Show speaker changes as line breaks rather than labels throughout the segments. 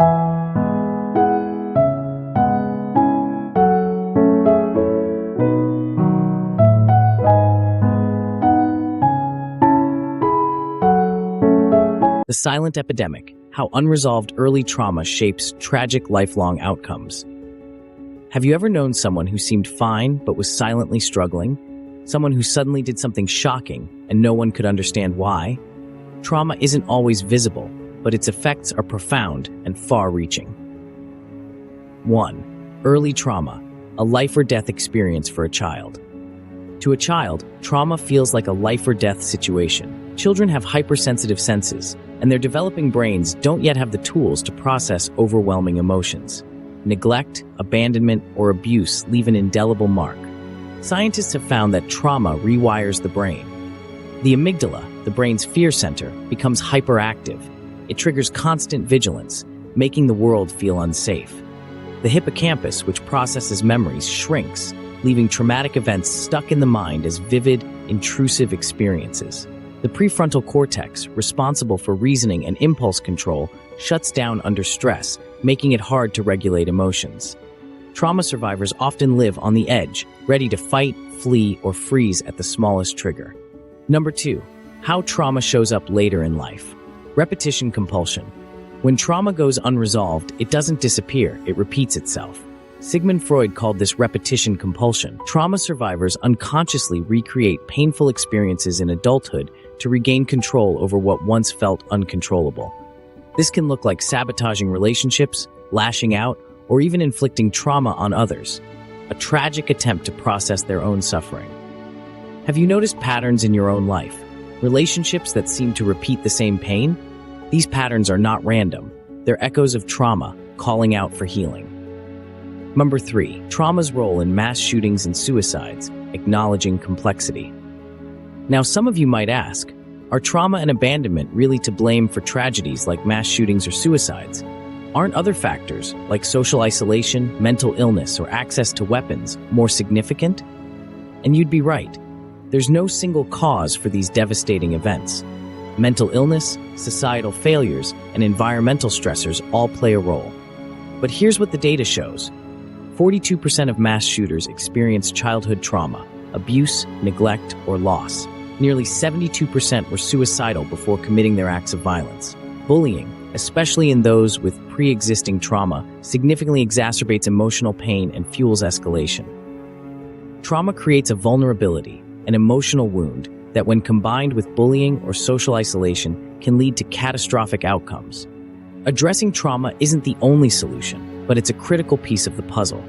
The silent epidemic, how unresolved early trauma shapes tragic lifelong outcomes. Have you ever known someone who seemed fine but was silently struggling? Someone who suddenly did something shocking and no one could understand why? Trauma isn't always visible, but its effects are profound and far-reaching. 1. Early trauma, a life-or-death experience for a child. To a child, trauma feels like a life-or-death situation. Children have hypersensitive senses, and their developing brains don't yet have the tools to process overwhelming emotions. Neglect, abandonment, or abuse leave an indelible mark. Scientists have found that trauma rewires the brain. The amygdala, the brain's fear center, becomes hyperactive. It triggers constant vigilance, making the world feel unsafe. The hippocampus, which processes memories, shrinks, leaving traumatic events stuck in the mind as vivid, intrusive experiences. The prefrontal cortex, responsible for reasoning and impulse control, shuts down under stress, making it hard to regulate emotions. Trauma survivors often live on the edge, ready to fight, flee, or freeze at the smallest trigger. Number 2. How trauma shows up later in life. Repetition compulsion. When trauma goes unresolved, it doesn't disappear, it repeats itself. Sigmund Freud called this repetition compulsion. Trauma survivors unconsciously recreate painful experiences in adulthood to regain control over what once felt uncontrollable. This can look like sabotaging relationships, lashing out, or even inflicting trauma on others, a tragic attempt to process their own suffering. Have you noticed patterns in your own life? Relationships that seem to repeat the same pain? These patterns are not random. They're echoes of trauma, calling out for healing. Number 3. Trauma's role in mass shootings and suicides, acknowledging complexity. Now, some of you might ask, are trauma and abandonment really to blame for tragedies like mass shootings or suicides? Aren't other factors, like social isolation, mental illness, or access to weapons, more significant? And you'd be right. There's no single cause for these devastating events. Mental illness, societal failures, and environmental stressors all play a role. But here's what the data shows. 42% of mass shooters experience childhood trauma, abuse, neglect, or loss. Nearly 72% were suicidal before committing their acts of violence. Bullying, especially in those with pre-existing trauma, significantly exacerbates emotional pain and fuels escalation. Trauma creates a vulnerability, an emotional wound, that when combined with bullying or social isolation can lead to catastrophic outcomes. Addressing trauma isn't the only solution, but it's a critical piece of the puzzle.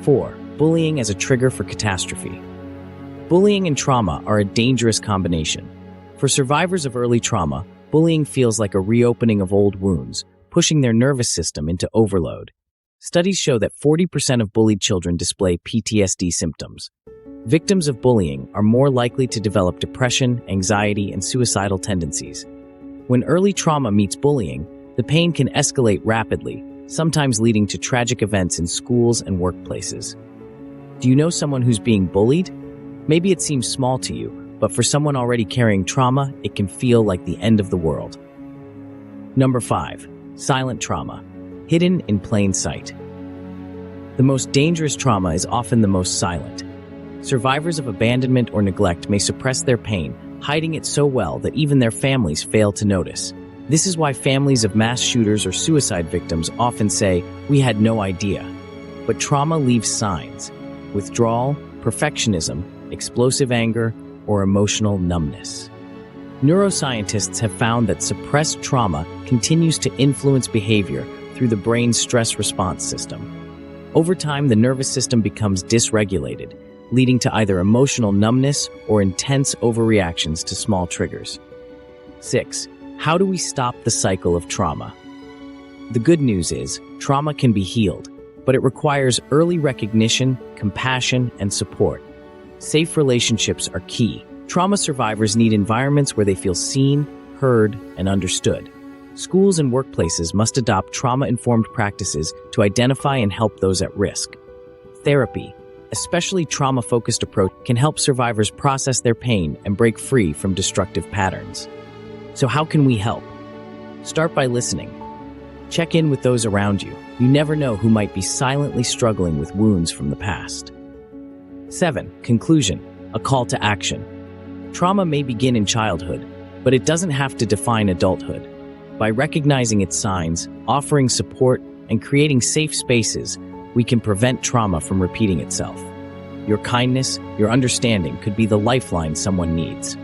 4. Bullying as a trigger for catastrophe. Bullying and trauma are a dangerous combination. For survivors of early trauma, bullying feels like a reopening of old wounds, pushing their nervous system into overload. Studies show that 40% of bullied children display PTSD symptoms. Victims of bullying are more likely to develop depression, anxiety, and suicidal tendencies. When early trauma meets bullying, the pain can escalate rapidly, sometimes leading to tragic events in schools and workplaces. Do you know someone who's being bullied? Maybe it seems small to you, but for someone already carrying trauma, it can feel like the end of the world. Number 5. Silent trauma, hidden in plain sight. The most dangerous trauma is often the most silent. Survivors of abandonment or neglect may suppress their pain, hiding it so well that even their families fail to notice. This is why families of mass shooters or suicide victims often say, "We had no idea." But trauma leaves signs: withdrawal, perfectionism, explosive anger, or emotional numbness. Neuroscientists have found that suppressed trauma continues to influence behavior through the brain's stress response system. Over time, the nervous system becomes dysregulated, leading to either emotional numbness or intense overreactions to small triggers. 6. How do we stop the cycle of trauma? The good news is, trauma can be healed, but it requires early recognition, compassion, and support. Safe relationships are key. Trauma survivors need environments where they feel seen, heard, and understood. Schools and workplaces must adopt trauma-informed practices to identify and help those at risk. Therapy, especially trauma-focused approach, can help survivors process their pain and break free from destructive patterns. So how can we help? Start by listening. Check in with those around you. You never know who might be silently struggling with wounds from the past. 7. Conclusion. A call to action. Trauma may begin in childhood, but it doesn't have to define adulthood. By recognizing its signs, offering support, and creating safe spaces, we can prevent trauma from repeating itself. Your kindness, your understanding could be the lifeline someone needs.